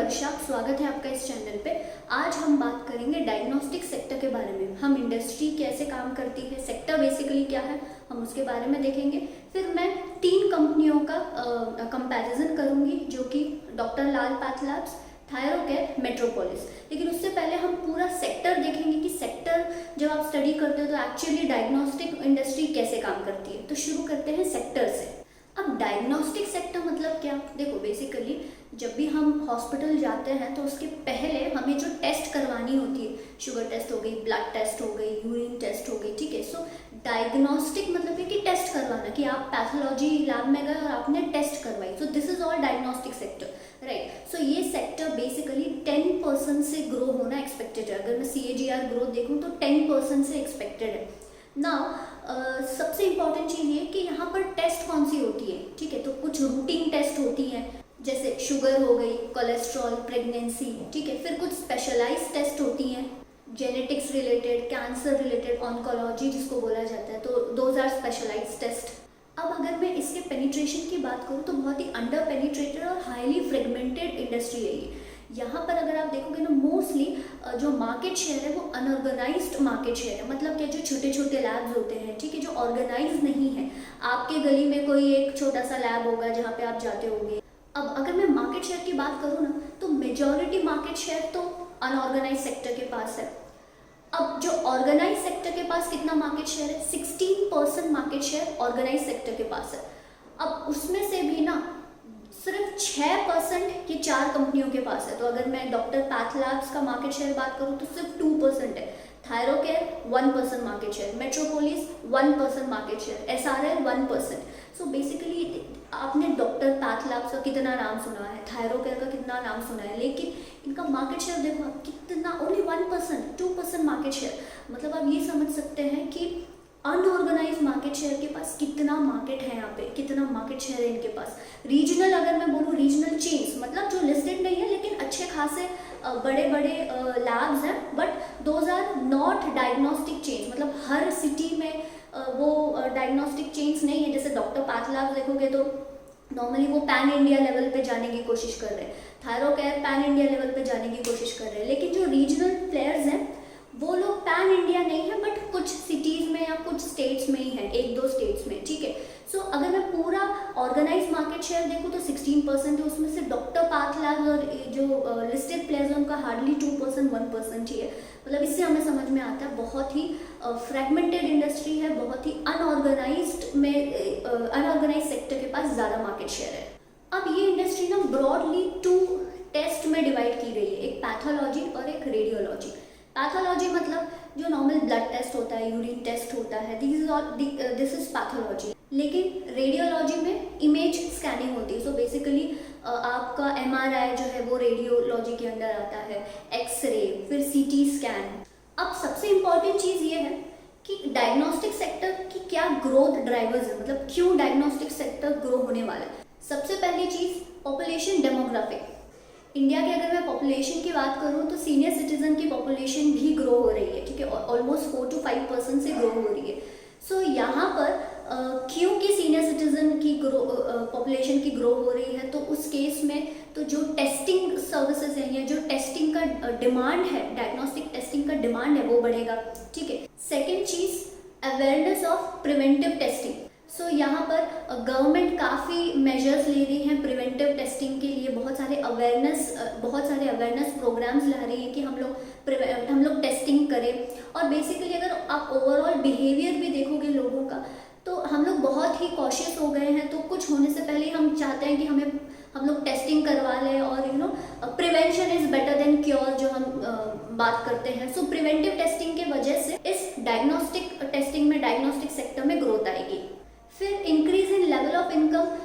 वर्षा, स्वागत है आपका इस चैनल पे। आज हम बात करेंगे डायग्नोस्टिक सेक्टर के बारे में। हम इंडस्ट्री कैसे काम करती है, सेक्टर बेसिकली क्या है, हम उसके बारे में देखेंगे। फिर मैं 3 कंपनियों का कंपैरिजन करूंगी, जो कि डॉक्टर लाल पैथलैब्स, थायरोकेयर, मेट्रोपोलिस। लेकिन उससे पहले हम पूरा सेक्टर देखेंगे कि सेक्टर जब आप स्टडी करते हो तो एक्चुअली डायग्नोस्टिक इंडस्ट्री कैसे काम करती है। तो शुरू करते हैं सेक्टर से। अब डायग्नोस्टिक सेक्टर मतलब क्या? देखो, बेसिकली जब भी हम हॉस्पिटल जाते हैं तो उसके पहले हमें जो टेस्ट करवानी होती है, शुगर टेस्ट हो गई, ब्लड टेस्ट हो गई, यूरिन टेस्ट हो गई, ठीक है। सो डायग्नोस्टिक मतलब है कि टेस्ट करवाना, कि आप पैथोलॉजी लैब में गए और आपने टेस्ट करवाई। So this is all diagnostic sector, right. So ये सेक्टर बेसिकली 10% से ग्रो होना एक्सपेक्टेड है। अगर मैं CAGR ग्रोथ देखूँ तो 10% से एक्सपेक्टेड है ना। सबसे इंपॉर्टेंट चीज़ ये कि यहाँ पर टेस्ट कौन सी होती है, ठीक है। तो कुछ रूटीन टेस्ट होती हैं, जैसे शुगर हो गई, कोलेस्ट्रॉल, प्रेगनेंसी, ठीक है। फिर कुछ स्पेशलाइज्ड टेस्ट होती हैं, genetics related, cancer related, oncology जिसको बोला जाता है। तो दोज आर स्पेशलाइज्ड टेस्ट। अब अगर मैं इसके पेनिट्रेशन की बात करूँ तो बहुत ही अंडर पेनिट्रेटेड और हाईली फ्रेगमेंटेड इंडस्ट्री है ये। यहाँ पर अगर आप देखोगे ना, मोस्टली जो मार्केट शेयर है वो अनऑर्गेनाइज्ड मार्केट शेयर है। मतलब क्या, जो छोटे छोटे लैब्स होते हैं, ठीक है, जो ऑर्गेनाइज नहीं है। आपके गली में कोई एक छोटा सा लैब होगा जहाँ पे आप जाते होंगे। अब अगर मैं मार्केट शेयर की बात करूँ ना, तो मेजॉरिटी मार्केट शेयर तो अनऑर्गेनाइज सेक्टर के पास है। अब जो ऑर्गेनाइज सेक्टर के पास कितना मार्केट शेयर है? 16% मार्केट शेयर ऑर्गेनाइज सेक्टर के पास है। अब उसमें से भी ना सिर्फ 6% ये 4 कंपनियों के पास है। तो अगर मैं डॉक्टर पैथलैब्स का मार्केट शेयर बात करूँ तो सिर्फ 2% है। Thyrocare 1% market share, metropolis 1% market share, SRL 1%। So basically आपने डॉक्टर पैथलैब्स का कितना नाम सुना है, थायरोकेयर का कितना नाम सुना है, लेकिन इनका मार्केट शेयर देखो आप कितना, ओनली 1%, 2% मार्केट शेयर। मतलब आप ये समझ सकते हैं कि अनऑर्गेनाइज मार्केट शेयर के पास कितना मार्केट है, यहाँ पे कितना मार्केट शेयर है इनके पास। रीजनल अगर मैं बोलूँ, रीजनल चेन्स मतलब जो लिस्टेड नहीं है लेकिन अच्छे खासे बड़े बड़े लैब्स हैं, but those are not diagnostic chains. मतलब हर सिटी में वो डायग्नोस्टिक चेन्स नहीं है। जैसे डॉक्टर पैथलैब्स देखोगे तो नॉर्मली वो पैन इंडिया लेवल पे जाने की कोशिश कर रहे हैं, थायरोकेयर पैन इंडिया लेवल पे जाने की कोशिश कर रहे हैं। लेकिन जो रीजनल प्लेयर्स हैं वो लोग पैन इंडिया नहीं है, बट कुछ सिटीज़ में या कुछ स्टेट्स में ही है, 1-2 स्टेट्स में, ठीक है। सो अगर मैं पूरा ऑर्गेनाइज मार्केट शेयर देखूँ तो 16% है। उसमें से डॉक्टर पैथलैब्स और जो लिस्टेड प्लेयर्स हैं उनका हार्डली 2%, 1% ही है। मतलब इससे हमें समझ में आता है बहुत ही फ्रेगमेंटेड इंडस्ट्री है, बहुत ही अनऑर्गेनाइज सेक्टर के पास ज़्यादा मार्केट शेयर है। अब ये इंडस्ट्री ना ब्रॉडली 2 टेस्ट में डिवाइड की गई है, एक पैथोलॉजी और एक रेडियोलॉजी। पैथोलॉजी मतलब जो नॉर्मल ब्लड टेस्ट होता है, यूरिन टेस्ट होता है, दिस इज पैथोलॉजी। लेकिन रेडियोलॉजी में इमेज स्कैनिंग होती है। सो बेसिकली आपका MRI जो है वो रेडियोलॉजी के अंडर आता है, एक्सरे, फिर CT स्कैन। अब सबसे इम्पॉर्टेंट चीज़ ये है कि डायग्नोस्टिक सेक्टर की क्या ग्रोथ ड्राइवर्स है, मतलब क्यों डायग्नोस्टिक सेक्टर ग्रो होने वाला है। सबसे पहली चीज़ पॉपुलेशन डेमोग्राफिक। इंडिया की अगर मैं पॉपुलेशन की बात करूँ तो सीनियर सिटीजन की पॉपुलेशन भी ग्रो हो रही है, ठीक है, ऑलमोस्ट 4 to 5% से ग्रो हो रही है। सो यहाँ पर क्योंकि सीनियर सिटीजन की पॉपुलेशन की ग्रो हो रही है, तो उस केस में तो जो टेस्टिंग सर्विसेज हैं या जो टेस्टिंग का डिमांड है, डायग्नोस्टिक टेस्टिंग का डिमांड है, वो बढ़ेगा, ठीक है। सेकेंड चीज़ awareness of preventive testing. So यहाँ पर गवर्नमेंट काफ़ी मेजर्स ले रही हैं प्रिवेंटिव टेस्टिंग के लिए। बहुत सारे अवेयरनेस प्रोग्राम्स ला रही है कि हम लोग टेस्टिंग करें। और बेसिकली अगर आप ओवरऑल बिहेवियर भी देखोगे लोगों का, तो हम लोग बहुत ही कॉशियस हो गए हैं। तो कुछ होने से पहले हम चाहते हैं कि हम लोग टेस्टिंग करवा लें, और prevention is better than cure जो हम बात करते हैं। सो प्रिवेंटिव टेस्टिंग के वजह से इस डायग्नोस्टिक टेस्टिंग में, डायग्नोस्टिक सेक्टर में ग्रोथ आएगी। फिर increase in level of income.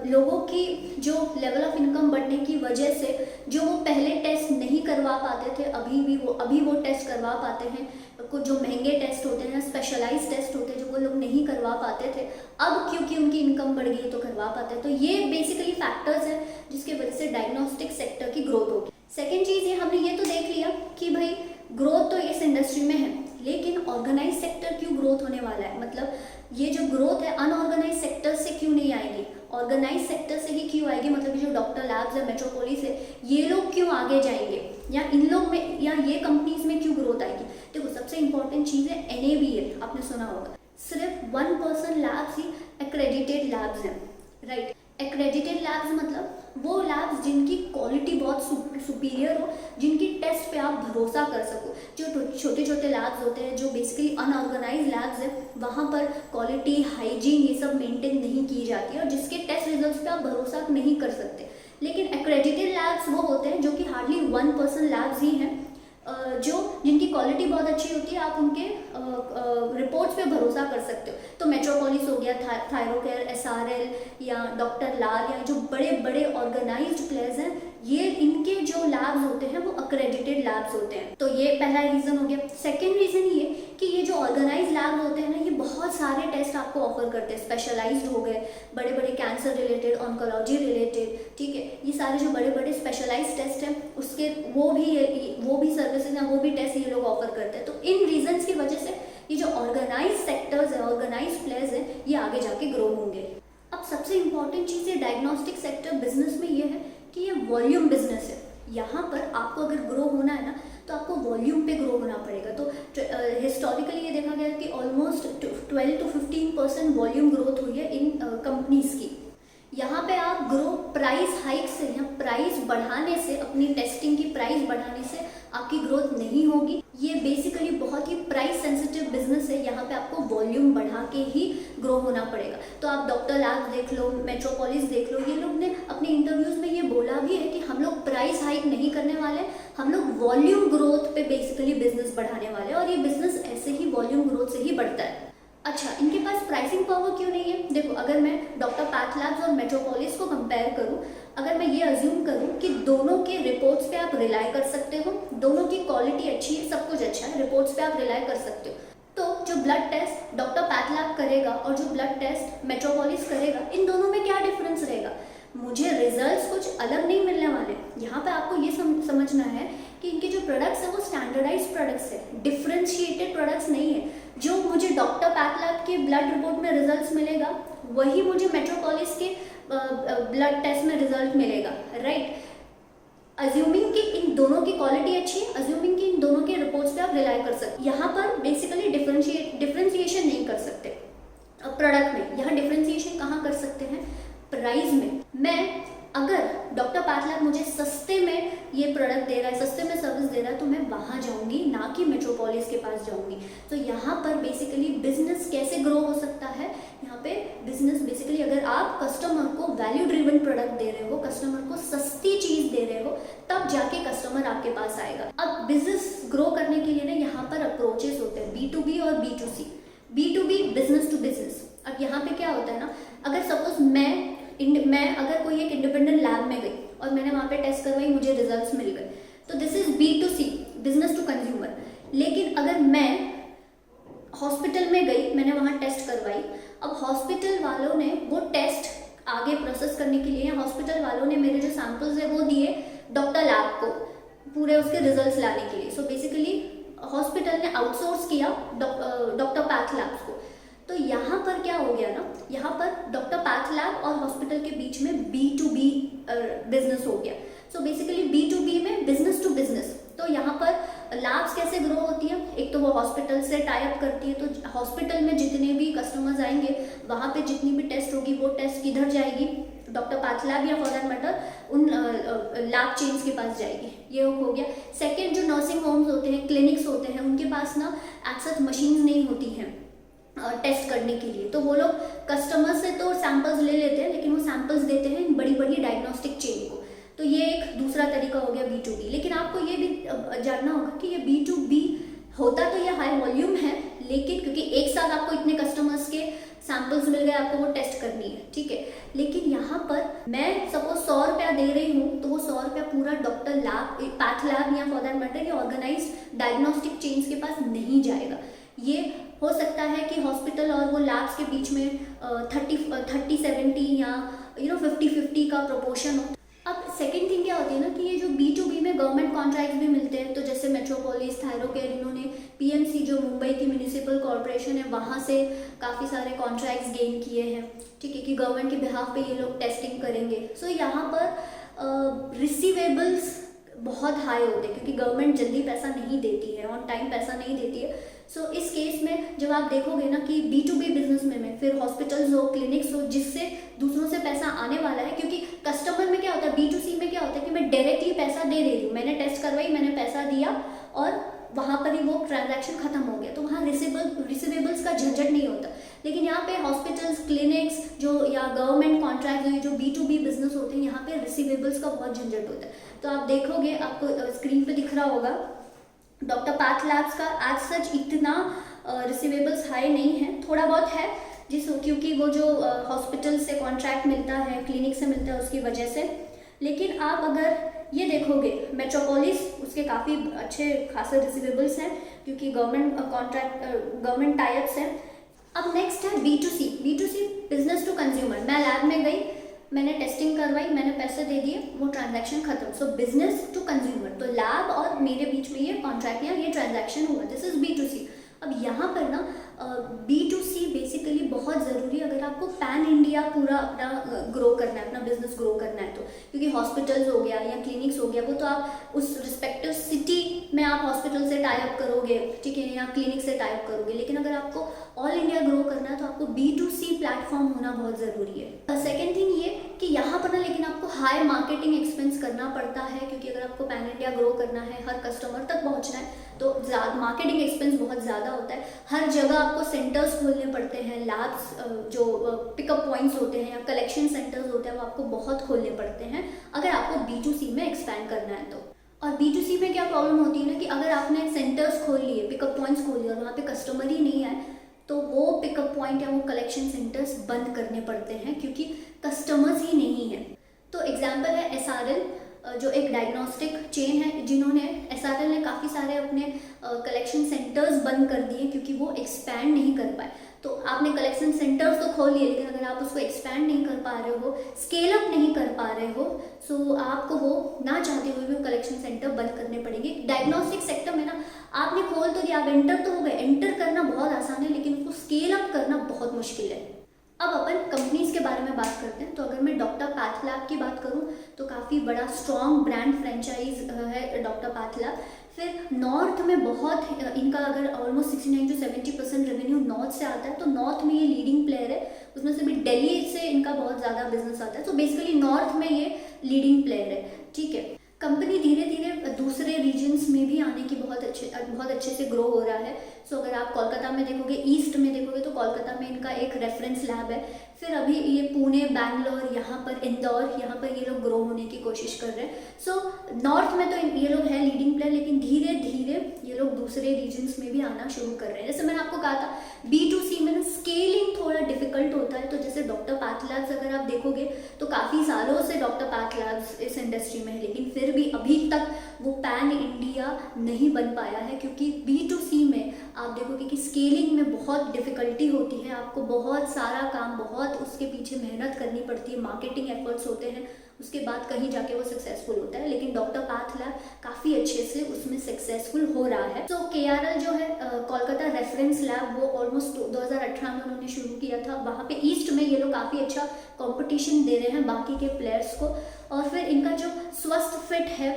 लोगों की जो लेवल ऑफ इनकम बढ़ने की वजह से जो वो पहले टेस्ट नहीं करवा पाते थे, अभी वो टेस्ट करवा पाते हैं। कुछ जो महंगे टेस्ट होते हैं, स्पेशलाइज्ड टेस्ट होते हैं, जो वो लोग नहीं करवा पाते थे, अब क्योंकि उनकी इनकम बढ़ गई तो करवा पाते हैं। तो ये बेसिकली फैक्टर्स हैं जिसके वजह से डायग्नोस्टिक सेक्टर की ग्रोथ होगी। सेकेंड चीज़ ये, हमने ये तो देख लिया कि भाई ग्रोथ तो इस इंडस्ट्री में है, लेकिन ऑर्गेनाइज सेक्टर क्यों ग्रोथ होने वाला है। मतलब ये जो ग्रोथ है अनऑर्गेनाइज सेक्टर से क्यों नहीं आएगी, ऑर्गेनाइज सेक्टर से ही क्यों आएगी, मतलब जो डॉक्टर लैब्स है, मेट्रोपोलिस है, ये लोग क्यों आगे जाएंगे, या इन लोग में या ये कंपनीज में क्यों ग्रोथ आएगी। देखो सबसे इंपॉर्टेंट चीज़ है NABL, आपने सुना होगा। सिर्फ 1% लैब्स ही एक्रेडिटेड लैब्स हैं, राइट। एक्रेडिटेड लैब्स मतलब वो लैब्स जिनकी क्वालिटी बहुत सुपीरियर हो, जिनकी टेस्ट पे आप भरोसा कर सको। जो छोटे छोटे लैब्स होते हैं, जो बेसिकली अनऑर्गेनाइज लैब्स हैं, वहाँ पर क्वालिटी, हाइजीन ये सब मेंटेन नहीं की जाती है, और जिसके टेस्ट रिजल्ट्स पे आप भरोसा नहीं कर सकते। लेकिन एक्रेडिटेड लैब्स वो होते हैं जो कि हार्डली 1% लैब्स ही हैं, जिनकी क्वालिटी बहुत अच्छी होती है, आप उनके रिपोर्ट्स पे भरोसा कर सकते हो। तो मेट्रोपोलिस हो गया, थायरोकेयर, SRL या डॉक्टर लाल, या जो बड़े बड़े ऑर्गेनाइज्ड प्लेयर्स हैं, ये इनके जो लैब्स होते हैं वो एक्रेडिटेड लैब्स होते हैं। तो ये पहला रीज़न हो गया। सेकेंड रीज़न ये कि ये जो ऑर्गेनाइज लैब्स होते हैं ना, ये बहुत सारे टेस्ट आपको ऑफर करते हैं। स्पेशलाइज्ड हो गए, बड़े बड़े कैंसर रिलेटेड, ऑन्कोलॉजी रिलेटेड, ठीक है, ये सारे जो बड़े बड़े स्पेशलाइज्ड टेस्ट हैं, उसके वो भी सर्विसेज हैं, वो भी टेस्ट ये लोग ऑफर करते हैं। तो इन रीजंस की वजह से ये जो ऑर्गेनाइज सेक्टर्स है, ऑर्गेनाइज प्लेयर्स हैं, ये आगे जाके ग्रो होंगे। अब सबसे इंपॉर्टेंट चीज़ है डायग्नोस्टिक सेक्टर बिजनेस में ये है कि ये वॉल्यूम बिजनेस है। यहाँ पर आपको अगर ग्रो होना है ना, तो आपको वॉल्यूम पे ग्रो होना पड़ेगा। तो हिस्टोरिकली ये देखा गया कि ऑलमोस्ट 12 to 15% वॉल्यूम ग्रोथ हुई है इन कंपनीज की। यहाँ पे आप ग्रो प्राइस हाइक से या प्राइस बढ़ाने से, अपनी टेस्टिंग की प्राइस बढ़ाने से आपकी ग्रोथ नहीं होगी। ये बेसिकली बहुत ही प्राइस सेंसिटिव बिजनेस है। यहाँ पे आपको वॉल्यूम बढ़ा के ही ग्रो होना पड़ेगा। तो आप डॉक्टर लैब्स देख लो, मेट्रोपोलिस देख लो, ये लोग ने अपने इंटरव्यूज में ये बोला भी है कि हम लोग प्राइस हाइक नहीं करने वाले, हम लोग वॉल्यूम ग्रोथ पे बेसिकली बिजनेस बढ़ाने वाले, और ये बिजनेस ऐसे ही वॉल्यूम ग्रोथ से ही बढ़ता है। अच्छा, इनके पास प्राइसिंग पावर क्यों नहीं है? देखो, अगर मैं डॉक्टर पैथलैब्स और मेट्रोपोलिस को कंपेयर करूं, अगर मैं ये अज्यूम करूं कि दोनों के रिपोर्ट्स पे आप रिलाई कर सकते हो, दोनों की क्वालिटी अच्छी है, सब कुछ अच्छा है, रिपोर्ट्स पे आप रिलाई कर सकते हो, तो जो ब्लड टेस्ट डॉक्टर पैथलैब करेगा और जो ब्लड टेस्ट मेट्रोपोलिस करेगा, इन दोनों में क्या डिफरेंस रहेगा? मुझे रिजल्ट्स कुछ अलग नहीं मिलने वाले। यहाँ पे आपको ये समझना है कि इनके जो प्रोडक्ट्स हैं वो स्टैंडर्डाइज्ड प्रोडक्ट्स है, डिफरेंशिएटेड प्रोडक्ट्स नहीं है। जो मुझे डॉक्टर पैथलैब के ब्लड रिपोर्ट में रिजल्ट्स मिलेगा, वही मुझे मेट्रोपोलिस के ब्लड टेस्ट में रिजल्ट मिलेगा, राइट। अज्यूमिंग कि इन दोनों की क्वालिटी अच्छी है, अज्यूमिंग कि इन दोनों के रिपोर्ट्स पे आप रिलाई कर सकते, यहाँ पर बेसिकली डिफरेंशिएशन नहीं कर सकते प्रोडक्ट में। यहाँ डिफरेंशिएशन कहाँ कर सकते हैं? प्राइस में। मैं अगर डॉक्टर पैथलैब मुझे सस्ते में ये प्रोडक्ट दे रहा है, सस्ते में सर्विस दे रहा है, तो मैं वहाँ जाऊँगी, ना कि मेट्रोपोलिस के पास जाऊँगी। तो यहाँ पर बेसिकली बिजनेस कैसे ग्रो हो सकता है? यहाँ पे बिजनेस बेसिकली, अगर आप कस्टमर को वैल्यू ड्रिवन प्रोडक्ट दे रहे हो, कस्टमर को सस्ती चीज़ दे रहे हो, तब जाके कस्टमर आपके पास आएगा। अब बिजनेस ग्रो करने के लिए ना यहाँ पर अप्रोचेस होते हैं, B2B और B2C। B2B business to business. अब यहाँ पे क्या होता है ना, अगर सपोज मैं अगर कोई एक इंडिपेंडेंट लैब में गई और मैंने वहाँ पे टेस्ट करवाई, मुझे रिजल्ट्स मिल गए, तो this is B2C, business to consumer. लेकिन अगर मैं हॉस्पिटल में गई, मैंने वहाँ टेस्ट करवाई, अब हॉस्पिटल वालों ने वो टेस्ट आगे प्रोसेस करने के लिए, हॉस्पिटल वालों ने मेरे जो सैंपल्स है वो दिए डॉक्टर लैब को पूरे उसके रिजल्ट्स लाने के लिए। सो बेसिकली हॉस्पिटल ने आउटसोर्स किया डॉक्टर पैथलैब्स को। तो यहाँ पर क्या हो गया ना, यहाँ पर डॉक्टर पैथलैब और हॉस्पिटल के बीच में B2B बिजनेस हो गया। सो बेसिकली B2B में बिजनेस टू बिजनेस। तो यहाँ पर लैब्स कैसे ग्रो होती है? एक तो वो हॉस्पिटल से टाई अप करती है, तो हॉस्पिटल में जितने भी कस्टमर्स आएंगे, वहाँ पे जितनी भी टेस्ट होगी, वो टेस्ट किधर जाएगी? डॉक्टर पैथलैब या फॉर दैट मैटर उन लैब चेन्स के पास जाएगी। ये हो गया। सेकेंड, जो नर्सिंग होम्स होते हैं, क्लिनिक्स होते हैं, उनके पास ना एक्सेस मशीन्स नहीं होती हैं टेस्ट करने के लिए, तो वो लोग कस्टमर से तो सैंपल्स ले लेते हैं, लेकिन वो सैंपल्स देते हैं बड़ी बड़ी डायग्नोस्टिक चेन को। तो ये एक दूसरा तरीका हो गया B2B। लेकिन आपको ये भी जानना होगा कि ये B2B होता तो ये हाई वॉल्यूम है, लेकिन क्योंकि एक साथ आपको इतने कस्टमर्स के सैंपल्स मिल गए, आपको वो टेस्ट करनी है, ठीक है। लेकिन यहाँ पर मैं सपोज 100 रुपया दे रही हूँ, तो वो 100 रुपया पूरा डॉक्टर लैब, पैथलैब या फॉर दैट मैटर ये ऑर्गेनाइज डायग्नोस्टिक चेन्स के पास नहीं जाएगा। ये हो सकता है कि हॉस्पिटल और वो लैब्स के बीच में 30-70 या 50-50 का प्रोपोर्शन हो। अब सेकेंड थिंग क्या होती होती है ना कि ये जो B2B में गवर्नमेंट कॉन्ट्रैक्ट भी मिलते हैं, तो जैसे मेट्रोपोलिस, थायरोकेयर, इन्होंने PMC जो मुंबई की म्यूनिसिपल कॉरपोरेशन है वहाँ से काफ़ी सारे कॉन्ट्रैक्ट्स गेन किए हैं, ठीक है, कि गवर्नमेंट के बिहाफ पे ये लोग टेस्टिंग करेंगे। सो यहाँ पर रिसीवेबल्स बहुत हाई होते हैं क्योंकि गवर्नमेंट जल्दी पैसा नहीं देती है, ऑन टाइम पैसा नहीं देती है। सो इस केस में जब आप देखोगे ना कि B2B बिजनेस में फिर हॉस्पिटल्स हो, क्लिनिक्स हो, जिससे दूसरों से पैसा आने वाला है, क्योंकि कस्टमर में क्या होता है, B2C में क्या होता है कि मैं डायरेक्टली पैसा दे रही हूँ, मैंने टेस्ट करवाई, मैंने पैसा दिया और वहाँ पर ही वो ट्रांजैक्शन खत्म हो गया, तो वहाँ रिसीवेबल्स का झंझट नहीं होता। लेकिन यहाँ पे हॉस्पिटल्स, क्लिनिक्स जो या गवर्नमेंट कॉन्ट्रैक्ट जो B2B बिजनेस होते हैं, यहाँ पे रिसीवेबल्स का बहुत झंझट होता है। तो आप देखोगे, आपको स्क्रीन पे दिख रहा होगा, डॉक्टर पाथ लैब्स का एज सच इतना रिसीवेबल्स हाई नहीं है, थोड़ा बहुत है क्योंकि वो जो हॉस्पिटल से कॉन्ट्रैक्ट मिलता है, क्लिनिक से मिलता है, उसकी वजह से। लेकिन आप अगर ये देखोगे मेट्रोपोलिस, उसके काफ़ी अच्छे खासे रिसीवेबल्स हैं क्योंकि गवर्नमेंट टाइप्स हैं। अब नेक्स्ट है B2C बिजनेस टू कंज्यूमर। मैं लैब में गई, मैंने टेस्टिंग करवाई, मैंने पैसे दे दिए, वो ट्रांजैक्शन खत्म। सो बिजनेस टू कंज्यूमर, तो लैब और मेरे बीच में ये कॉन्ट्रैक्ट या ये ट्रांजैक्शन हुआ, दिस इज B2C। अब यहाँ पर ना B2C बेसिकली बहुत ज़रूरी है अगर आपको पैन इंडिया पूरा अपना ग्रो करना है, अपना बिजनेस ग्रो करना है तो, क्योंकि हॉस्पिटल्स हो गया या क्लिनिक्स हो गया, वो तो आप उस रिस्पेक्टिव सिटी में आप हॉस्पिटल से टाई अप करोगे, ठीक है, या क्लिनिक से टाई अप करोगे। लेकिन अगर आपको ऑल इंडिया ग्रो करना है तो आपको B2C प्लेटफॉर्म होना बहुत ज़रूरी है। सेकेंड थिंग ये कि यहाँ पर ना लेकिन आपको हाई मार्केटिंग एक्सपेंस करना पड़ता है, क्योंकि अगर आपको पैन इंडिया ग्रो करना है, हर कस्टमर तक पहुँचना है, तो मार्केटिंग एक्सपेंस बहुत ज़्यादा होता है। हर जगह आपको सेंटर्स खोलने पड़ते हैं, लैब्स जो पिकअप पॉइंट्स होते हैं या कलेक्शन सेंटर्स होते हैं वो आपको बहुत खोलने पड़ते हैं अगर आपको B2C में एक्सपैंड करना है तो। और B2C में क्या प्रॉब्लम होती है ना कि अगर आपने सेंटर्स खोल लिए, पिकअप पॉइंट्स खोल लिए और वहाँ पे कस्टमर ही नहीं आए, तो वो पिकअप पॉइंट या वो कलेक्शन सेंटर्स बंद करने पड़ते हैं क्योंकि कस्टमर्स ही नहीं है। तो एग्जाम्पल है SRL, जो एक डायग्नोस्टिक चेन है, जिन्होंने SRL ने काफ़ी सारे अपने कलेक्शन सेंटर्स बंद कर दिए क्योंकि वो एक्सपैंड नहीं कर पाए। तो आपने कलेक्शन सेंटर्स तो खोल लिए, लेकिन अगर आप उसको एक्सपैंड नहीं कर पा रहे हो, स्केल अप नहीं कर पा रहे हो, सो आपको वो ना चाहते हुए भी कलेक्शन सेंटर बंद करने पड़ेंगे। डायग्नोस्टिक सेक्टर में ना आपने खोल तो दिया, आप एंटर तो हो गए, एंटर करना बहुत आसान है लेकिन उसको स्केल अप करना बहुत मुश्किल है। अब अपन कंपनीज के बारे में बात करते हैं। तो अगर मैं डॉक्टर पाथ लैब की बात करूं तो काफ़ी बड़ा स्ट्रॉन्ग ब्रांड फ्रेंचाइज है डॉक्टर पाथ लैब। फिर नॉर्थ में बहुत इनका अगर ऑलमोस्ट 69 to 70% रेवेन्यू नॉर्थ से आता है, तो नॉर्थ में ये लीडिंग प्लेयर है, उसमें से भी दिल्ली से इनका बहुत ज़्यादा बिजनेस आता है। तो बेसिकली नॉर्थ में ये लीडिंग प्लेयर है, ठीक है। कंपनी धीरे धीरे दूसरे रीजन्स में भी आने की बहुत अच्छे से ग्रो हो रहा है। सो अगर आप कोलकाता में देखोगे, ईस्ट में देखोगे तो कोलकाता में इनका एक रेफरेंस लैब है। फिर अभी ये पुणे, बैंगलोर, यहाँ पर इंदौर, यहाँ पर ये लोग ग्रो होने की कोशिश कर रहे हैं। सो नॉर्थ में तो ये लोग है लीडिंग प्लेयर, लेकिन धीरे धीरे ये लोग दूसरे रीजन्स में भी आना शुरू कर रहे हैं। जैसे मैंने आपको कहा था B2C में ना स्केलिंग थोड़ा डिफिकल्ट होता है। तो जैसे डॉक्टर पाथ लैब्स अगर आप देखोगे तो काफ़ी सालों से डॉक्टर पाथ लैब्स इस इंडस्ट्री में है, लेकिन फिर भी अभी तक वो पैन इंडिया नहीं बन पाया है, क्योंकि B2C में आप देखोगे कि स्केलिंग में बहुत डिफ़िकल्टी होती है, आपको बहुत सारा काम, बहुत उसके पीछे मेहनत करनी पड़ती है, मार्केटिंग एफर्ट्स होते हैं, उसके बाद कहीं जाके वो सक्सेसफुल होता है। लेकिन डॉक्टर पाथ लैब काफ़ी अच्छे से उसमें सक्सेसफुल हो रहा है। तो KRL जो है कोलकाता रेफरेंस लैब, वो ऑलमोस्ट 2018 में उन्होंने शुरू किया था। वहाँ पे ईस्ट में ये लोग काफ़ी अच्छा कंपटीशन दे रहे हैं बाकी के प्लेयर्स को। और फिर इनका जो स्वस्थ फिट है,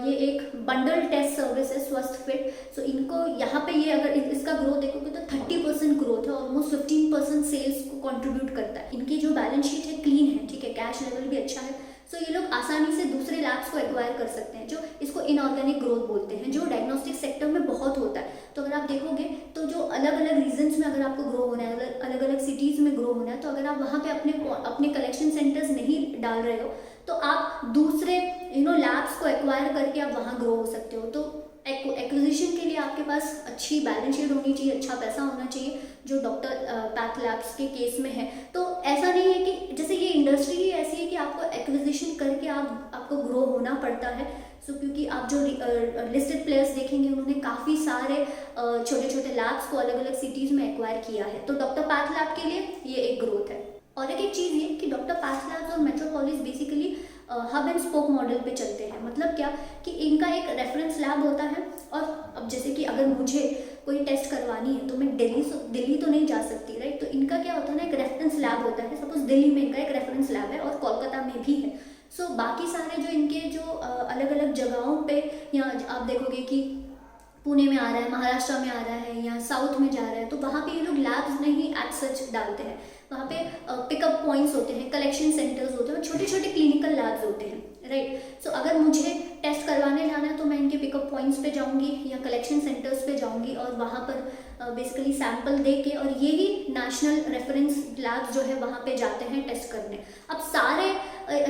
ये एक बंडल टेस्ट सर्विस है स्वस्थ फिट। सो इनको यहाँ पे ये अगर इसका ग्रोथ देखोगे तो 30% ग्रोथ है, ऑलमोस्ट 15% सेल्स को कंट्रीब्यूट करता है। इनकी जो बैलेंस शीट है क्लीन है, ठीक है, कैश लेवल भी अच्छा है। सो ये लोग आसानी से दूसरे लैब्स को एक्वायर कर सकते हैं, जो इसको इनऑर्गेनिक ग्रोथ बोलते हैं, जो डायग्नोस्टिक सेक्टर में बहुत होता है। तो अगर आप देखोगे तो जो अलग अलग रीजन्स में अगर आपको ग्रो होना है, अलग अलग सिटीज़ में ग्रो होना है, तो अगर आप वहाँ पे अपने कलेक्शन सेंटर्स नहीं डाल रहे हो तो आप दूसरे लैब्स को एक्वायर करके आप वहाँ ग्रो हो सकते हो। तो एक्विजिशन के लिए आपके पास अच्छी बैलेंस शीट होनी चाहिए, अच्छा पैसा होना चाहिए, जो डॉक्टर पाथ लैब्स के केस में है। तो ऐसा नहीं है कि जैसे ये इंडस्ट्री ही ऐसी है कि आपको एक्विजिशन करके आपको ग्रो होना पड़ता है। सो क्योंकि आप जो लिस्टेड प्लेयर्स देखेंगे उन्होंने काफ़ी सारे छोटे छोटे लैब्स को अलग अलग सिटीज़ में एक्वायर किया है। तो डॉक्टर पाथ लैब के लिए ये एक ग्रोथ है। और एक चीज़ ये कि डॉक्टर पाथ लैब्स और metropolis basically hub and spoke model पे चलते हैं। मतलब क्या कि इनका एक रेफरेंस लैब होता है, और अब जैसे कि अगर मुझे कोई टेस्ट करवानी है तो मैं दिल्ली तो नहीं जा सकती, राइट। तो इनका क्या होता है ना, एक रेफरेंस लैब होता है। सपोज दिल्ली में इनका एक रेफरेंस लैब है और कोलकाता में भी है। सो बाकी सारे जो इनके जो अलग अलग जगहों पे, या आप देखोगे कि पुणे में आ रहा है, महाराष्ट्र में आ रहा है, या साउथ में जा रहा है, तो वहाँ पे ये लोग लैब्स नहीं एज सच डालते हैं। वहाँ पे पिकअप पॉइंट्स होते हैं, कलेक्शन सेंटर्स होते हैं, छोटे छोटे क्लिनिकल लैब्स होते हैं, राइट। सो अगर मुझे टेस्ट करवाने जाना है तो मैं इनके पिकअप पॉइंट्स पे जाऊँगी या कलेक्शन सेंटर्स पे जाऊँगी, और वहाँ पर बेसिकली सैंपल दे के, और यही नेशनल रेफरेंस लैब्स जो है वहाँ पे जाते हैं टेस्ट करने। अब सारे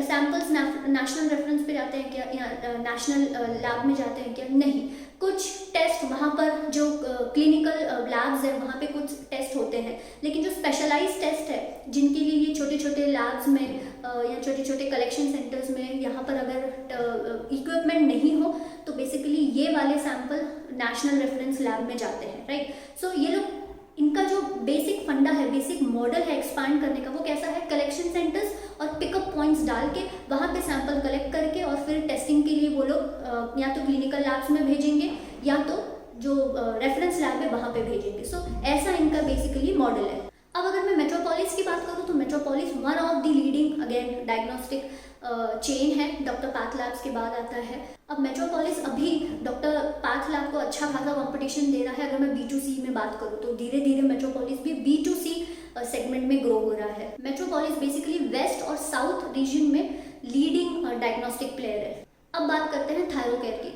सैंपल्स नेशनल रेफरेंस पे जाते हैं क्या, या नेशनल लैब में जाते हैं क्या? नहीं। कुछ टेस्ट वहाँ पर जो क्लिनिकल लैब्स है वहाँ पे कुछ टेस्ट होते हैं, लेकिन जो स्पेशलाइज टेस्ट है जिनके लिए ये छोटे छोटे लैब्स में या छोटे छोटे कलेक्शन सेंटर्स में, यहाँ पर अगर इक्विपमेंट नहीं हो तो बेसिकली ये वाले सैंपल नेशनल रेफरेंस लैब में जाते हैं, राइट। सो ये लोग, इनका जो बेसिक फंडा है, बेसिक मॉडल है एक्सपांड करने का, वो कैसा है? कलेक्शन सेंटर्स और पिकअप पॉइंट्स डाल के वहाँ पे सैंपल कलेक्ट करके और फिर टेस्टिंग के लिए वो लोग या तो क्लिनिकल लैब्स में भेजेंगे या तो जो रेफरेंस लैब है वहाँ पे भेजेंगे। सो ऐसा इनका बेसिकली मॉडल है। अब अगर मैं मेट्रोपोलिस की बात करूँ तो metropolis one of the leading again diagnostic chain है, डॉक्टर पैथ लैब्स के बाद आता है। अब मेट्रोपोलिस अभी डॉक्टर पैथ लैब को अच्छा खासा कंपटीशन दे रहा है। अगर मैं B2C में बात करूँ तो धीरे धीरे मेट्रोपोलिस भी B2C सेगमेंट में ग्रो हो रहा है। मेट्रोपोलिस बेसिकली वेस्ट और साउथ रीजन में लीडिंग डायग्नोस्टिक प्लेयर है। अब बात करते हैं थायरोकेयर की।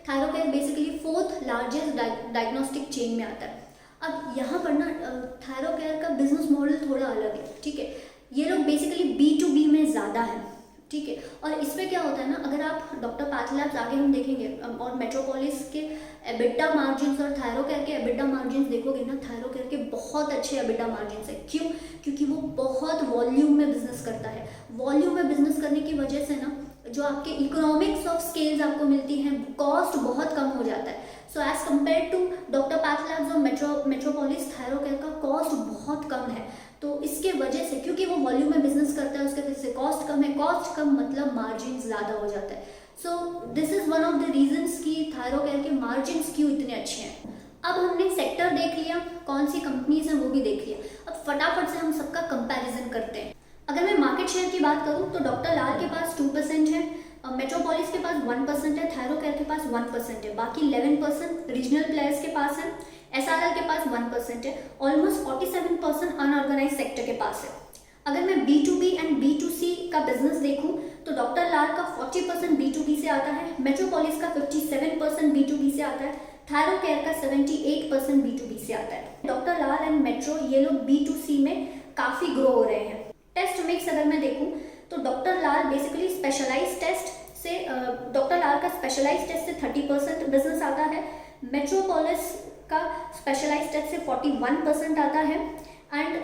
Thyrocare basically 4th largest diagnostic chain में आता है। अब यहाँ पर ना थायरोकेयर का बिजनेस मॉडल थोड़ा अलग है, ठीक है। ये लोग बेसिकली B2B में ज़्यादा है, ठीक है। और इसमें क्या होता है ना, अगर आप डॉक्टर पैथ लैब्स आगे हम देखेंगे और मेट्रोपोलिस के एबिटा मार्जिन्स और थायरोकेयर के एबिटा मार्जिन्स देखोगे ना, थायरोकेयर के बहुत अच्छे एबिटा मार्जिन्स है। क्यों? क्योंकि वो बहुत वॉल्यूम में बिजनेस करता है। वॉल्यूम में बिजनेस करने की वजह से ना जो आपके इकोनॉमिक्स ऑफ स्केल्स आपको मिलती हैं, कॉस्ट बहुत कम हो जाता है। So as compare to doctor path labs और मेट्रोपोलिस, थायरोकेयर का कॉस्ट बहुत कम है। तो इसके वजह से, क्योंकि वो वॉल्यूम में बिजनेस करता है, उसके वजह से कॉस्ट कम है। कॉस्ट कम मतलब मार्जिन ज़्यादा हो जाता है। सो this is one of the reasons कि थायरोकेयर के मार्जिन क्यों इतने अच्छे हैं। अब हमने सेक्टर देख लिया, कौन सी कंपनीज हैं वो भी देख लिया। अब फटाफट से हम सबका कंपैरिजन करते हैं। अगर मैं मार्केट शेयर की बात करूं तो डॉक्टर लाल के पास 2% है, मेट्रोपोलिस के पास 1% है, थायरोकेयर के पास 1% है, बाकी 11% रीजनल प्लेयर्स के पास है, SRL के पास 1% है, ऑलमोस्ट 47% अनऑर्गेनाइज सेक्टर के पास है। अगर मैं B2B एंड B2C का बिजनेस देखूं तो डॉक्टर लाल का 40% B2B से आता है, मेट्रोपोलिस का 57% B2B से आता है, थायरोकेयर का 78% B2B से आता है। डॉक्टर लाल एंड मेट्रो ये लोग B2C में काफ़ी ग्रो हो रहे हैं। टेस्ट मिक्स अगर मैं देखूं तो डॉक्टर लाल बेसिकली स्पेशलाइज टेस्ट से, डॉक्टर लाल का स्पेशलाइज टेस्ट से 30% बिजनेस आता है, मेट्रोपोलिस का स्पेशलाइज टेस्ट से 41% आता है। एंड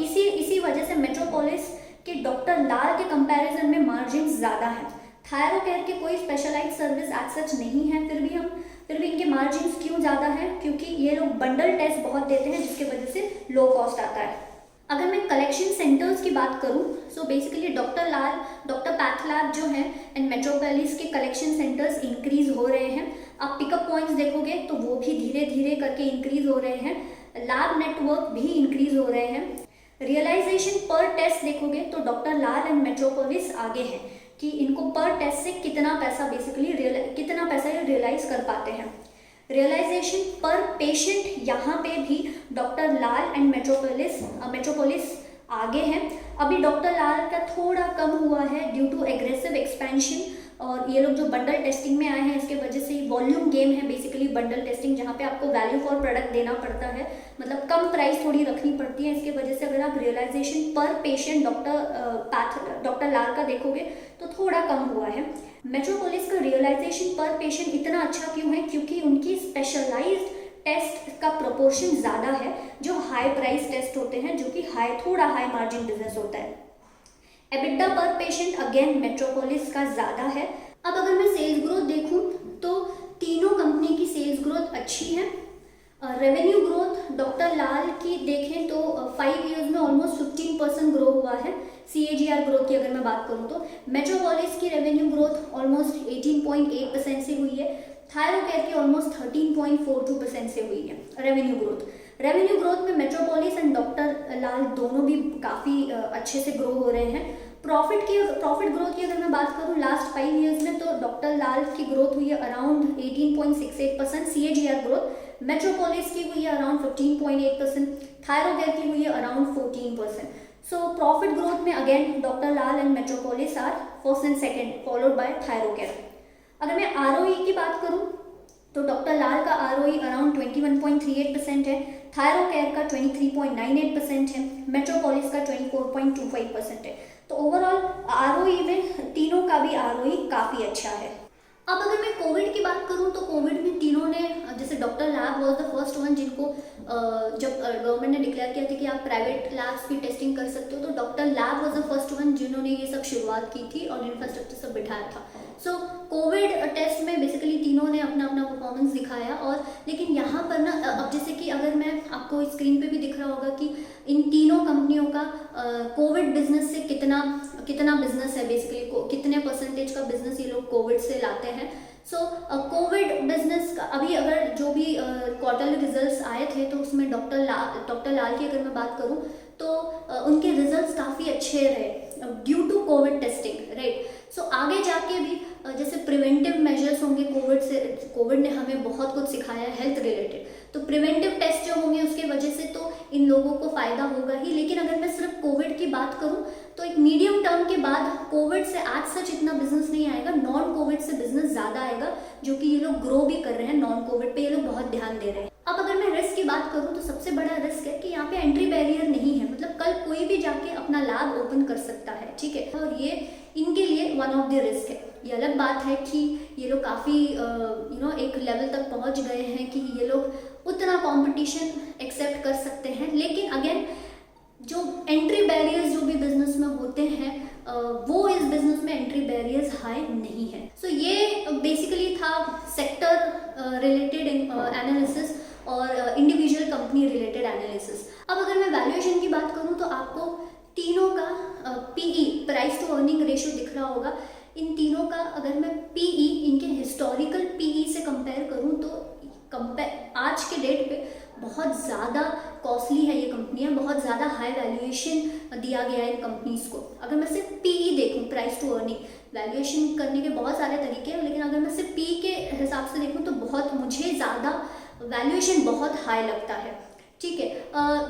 इसी वजह से मेट्रोपोलिस के डॉक्टर लाल के कंपैरिजन में मार्जिन ज़्यादा है। थायरोकेयर के कोई स्पेशलाइज सर्विस एज सच नहीं है, फिर भी इनके मार्जिन क्यों ज़्यादा है? क्योंकि ये लोग बंडल टेस्ट बहुत देते हैं जिसकी वजह से लो कॉस्ट आता है। अगर मैं कलेक्शन सेंटर्स की बात करूं सो बेसिकली डॉक्टर लाल, डॉक्टर पैथ लैब जो है एंड मेट्रोपोलिस के कलेक्शन सेंटर्स इंक्रीज हो रहे हैं। आप पिकअप पॉइंट्स देखोगे तो वो भी धीरे धीरे करके इंक्रीज हो रहे हैं, लैब नेटवर्क भी इंक्रीज हो रहे हैं। रियलाइजेशन पर टेस्ट देखोगे तो डॉक्टर लाल एंड मेट्रोपोलिस आगे हैं कि इनको पर टेस्ट से कितना पैसा ये रियलाइज कर पाते हैं। रियलाइजेशन पर पेशेंट यहाँ पे भी डॉक्टर लाल एंड मेट्रोपोलिस आगे हैं। अभी डॉक्टर लाल का थोड़ा कम हुआ है ड्यू टू एग्रेसिव एक्सपेंशन, और ये लोग जो बंडल टेस्टिंग में आए हैं इसके वजह से वॉल्यूम गेम है बेसिकली बंडल टेस्टिंग, जहाँ पे आपको वैल्यू फॉर प्रोडक्ट देना पड़ता है, मतलब कम प्राइस थोड़ी रखनी पड़ती है। इसके वजह से अगर आप रियलाइजेशन पर पेशेंट डॉक्टर लाल का देखोगे तो थोड़ा कम हुआ है। मेट्रोपोलिस का रियलाइजेशन पर पेशेंट इतना अच्छा क्यों है? क्योंकि उनकी स्पेशलाइज्ड टेस्ट का प्रोपोर्शन ज़्यादा है, जो हाई प्राइस टेस्ट होते हैं, जो कि थोड़ा हाई मार्जिन बिजनेस होता है। एबिटा पर पेशेंट अगेन मेट्रोपोलिस का ज़्यादा है। अब अगर मैं सेल्स ग्रोथ देखूं तो तीनों कंपनी की सेल्स ग्रोथ अच्छी है। रेवेन्यू ग्रोथ डॉक्टर लाल की देखें तो 5 ईयर्स में ऑलमोस्ट 15% ग्रो हुआ है। CAGR ग्रोथ की अगर मैं बात करूँ तो मेट्रोपोलिस की रेवेन्यू ग्रोथ ऑलमोस्ट 18.8% से हुई है, थायरोकेयर की ऑलमोस्ट 13.42% से हुई है रेवेन्यू ग्रोथ में मेट्रोपोलिस एंड डॉक्टर लाल दोनों भी काफ़ी अच्छे से ग्रो हो रहे हैं। प्रॉफिट ग्रोथ की अगर मैं बात करूँ लास्ट 5 ईयर्स में, तो डॉक्टर लाल की ग्रोथ हुई है अराउंड 18.68% CAGR ग्रोथ, मेट्रोपोलिस की हुई है अराउंड 15.8%, थायरोकेयर की हुई है अराउंड 14%। सो प्रॉफिट ग्रोथ में again doctor Lal and Metropolis are first and second, followed by Thyrocare. अगर मैं ROE की बात करूँ तो डॉक्टर लाल का ROE अराउंड 21.38% है, थायरोकेयर का 23.98% है, मेट्रोपोलिस का 24.25% है। तो ओवरऑल ROE में तीनों का भी ROE काफ़ी अच्छा है। अब अगर मैं कोविड की बात करूं तो कोविड में तीनों ने, जैसे doctor lab was the first one जिनको जब गवर्नमेंट ने डिक्लेयर किया था कि आप प्राइवेट लैब्स भी टेस्टिंग कर सकते हो, तो doctor lab was the first one जिन्होंने ये सब शुरुआत की थी और इंफ्रास्ट्रक्चर सब बिठाया था। सो कोविड टेस्ट में बेसिकली तीनों ने अपना अपना परफॉर्मेंस दिखाया। और लेकिन यहाँ पर ना, अब जैसे कि अगर मैं आपको स्क्रीन पे भी दिख रहा होगा कि इन तीनों कंपनियों का कोविड बिजनेस से कितना बिजनेस है, बेसिकली कितने परसेंटेज का बिजनेस ये लोग कोविड से लाते हैं। सो कोविड बिजनेस का अभी अगर जो भी क्वार्टरली रिजल्ट्स आए थे तो उसमें डॉक्टर लाल की अगर मैं बात करूं तो उनके रिजल्ट्स काफ़ी अच्छे रहे due to covid testing, right. So आगे जाके भी जैसे प्रिवेंटिव मेजर्स होंगे, कोविड ने हमें बहुत कुछ सिखाया है हेल्थ रिलेटेड, तो प्रिवेंटिव टेस्ट जो होंगे उसके वजह से तो इन लोगों को फायदा होगा ही। लेकिन अगर मैं सिर्फ कोविड की बात करूं तो एक मीडियम टर्म के बाद कोविड से आज सच इतना बिजनेस नहीं आएगा, नॉन कोविड से बिजनेस ज़्यादा आएगा, जो कि ये लोग ग्रो भी कर रहे हैं। नॉन कोविड पे ये लोग बहुत ध्यान दे रहे हैं। अब अगर मैं रिस्क की बात करूं तो सबसे बड़ा रिस्क है कि यहाँ पे एंट्री बैरियर नहीं है, मतलब कल कोई भी जाके अपना लैब ओपन कर सकता है, ठीक है। और ये इनके लिए वन ऑफ द रिस्क है। ये अलग बात है कि ये लोग काफ़ी एक लेवल तक पहुंच गए हैं कि ये लोग उतना कंपटीशन एक्सेप्ट कर सकते हैं। लेकिन अगेन जो एंट्री बैरियर्स जो भी बिजनेस में होते हैं वो इस बिजनेस में एंट्री बैरियर्स हाई नहीं है। सो ये बेसिकली था सेक्टर रिलेटेड एनालिसिस और इंडिविजुअल कंपनी रिलेटेड एनालिसिस। अब अगर मैं वैल्यूएशन की बात करूं तो आपको तीनों का PE price to earning ratio दिख रहा होगा। इन तीनों का अगर मैं PE इनके हिस्टोरिकल PE से कंपेयर करूं तो आज के डेट पे बहुत ज़्यादा कॉस्टली है ये कंपनियां, बहुत ज़्यादा हाई वैल्यूएशन दिया गया है इन कंपनीज को। अगर मैं सिर्फ PE देखूं, प्राइस टू अर्निंग, वैल्यूएशन करने के बहुत सारे तरीके हैं, लेकिन अगर मैं सिर्फ PE के हिसाब से देखूं तो मुझे ज़्यादा वैल्यूएशन बहुत हाई लगता है, ठीक है।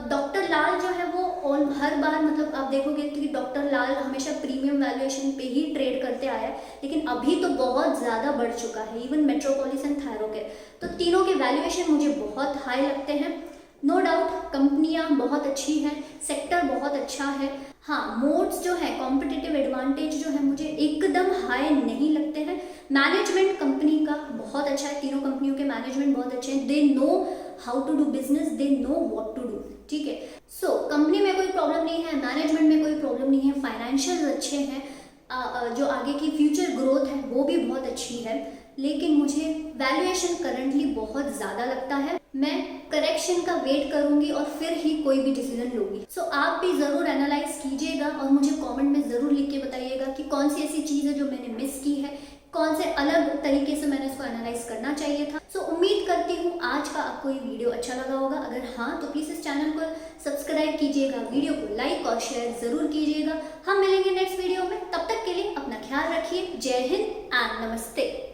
डॉक्टर लाल जो है वो हर बार, मतलब आप देखोगे कि डॉक्टर लाल हमेशा प्रीमियम वैल्यूएशन पे ही ट्रेड करते आया है, लेकिन अभी तो बहुत ज़्यादा बढ़ चुका है, इवन मेट्रोपोलिस एंड थायरोकेयर। तो तीनों के वैल्यूएशन मुझे बहुत हाई लगते हैं। नो डाउट कंपनियां बहुत अच्छी हैं, सेक्टर बहुत अच्छा है। हाँ, मोड्स जो है, कॉम्पिटिटिव एडवांटेज जो है, मुझे एकदम हाई नहीं लगते हैं। मैनेजमेंट कंपनी का बहुत अच्छा है, तीनों कंपनियों के मैनेजमेंट बहुत अच्छे हैं। They know how to do business, they know what to do, ठीक है। सो कंपनी में कोई प्रॉब्लम नहीं है, मैनेजमेंट में कोई प्रॉब्लम नहीं है, फाइनेंशियल अच्छे हैं, जो आगे की फ्यूचर ग्रोथ है वो भी बहुत अच्छी है। लेकिन मुझे वैल्यूएशन करंटली बहुत ज़्यादा लगता है। मैं करेक्शन का वेट करूंगी और फिर ही कोई भी डिसीजन लूंगी। सो आप भी ज़रूर एनालाइज कीजिएगा और मुझे कमेंट में ज़रूर लिख के बताइएगा कि कौन सी ऐसी चीज़ है जो मैंने मिस की है, कौन से अलग तरीके से मैंने इसको एनालाइज करना चाहिए था। सो उम्मीद करती हूँ आज का आपको ये वीडियो अच्छा लगा होगा। अगर हाँ तो प्लीज़ इस चैनल को सब्सक्राइब कीजिएगा, वीडियो को लाइक और शेयर ज़रूर कीजिएगा। हम मिलेंगे नेक्स्ट वीडियो में, तब तक के लिए अपना ख्याल रखिए। जय हिंद एंड नमस्ते।